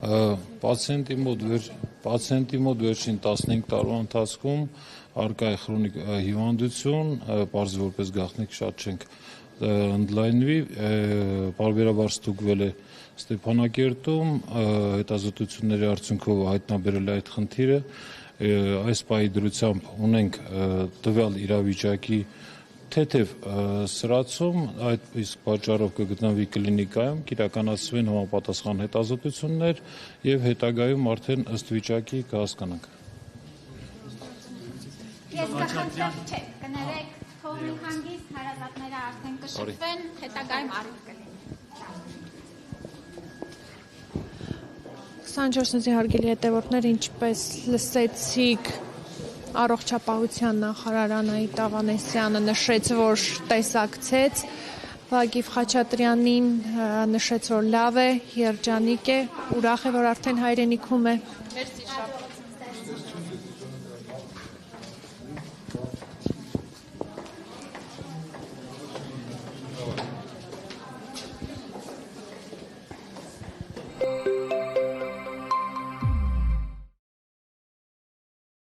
Պացիենտի մոտ վերջին 15 տարվա ընթացքում առկա է խրոնիկ հիվանդություն, պարզի որպես գաղտնիք շատ չենք ընդլայնվի, պարբերաբար ստուգվել է Ստեփանակերտում, հետազոտությունների արդյունքով հայտնաբերել է այդ խնդիրը, այս պահի դրությամբ ունենք տվյալ իրավիճակի թեթև սրացում, այդ իսկ պատճառով կգտնվի կլինիկայում, կիրականացվեն համապատասխան հետազոտություններ եւ հետագայում արդեն ըստ վիճակի կհասկանանք։ Ես կխնդրեմ, չէ, կներեք, թողնի հանգիստ, հարազատները արդեն կշփվեն, հետագայում առիթ կլինի։ 24-ի հարգելի հետևորդներ, ինչպես լսեցիք, առողջապահության նախարար Անահիտ Ավանեսյանը նշեց, որ տեսակցեց Վագիվ Խաչատրյանին, նշեց, որ լավ է, երջանիկ է, ուրախ է, որ արդեն հայրենիքում է։ Մերսի շատ։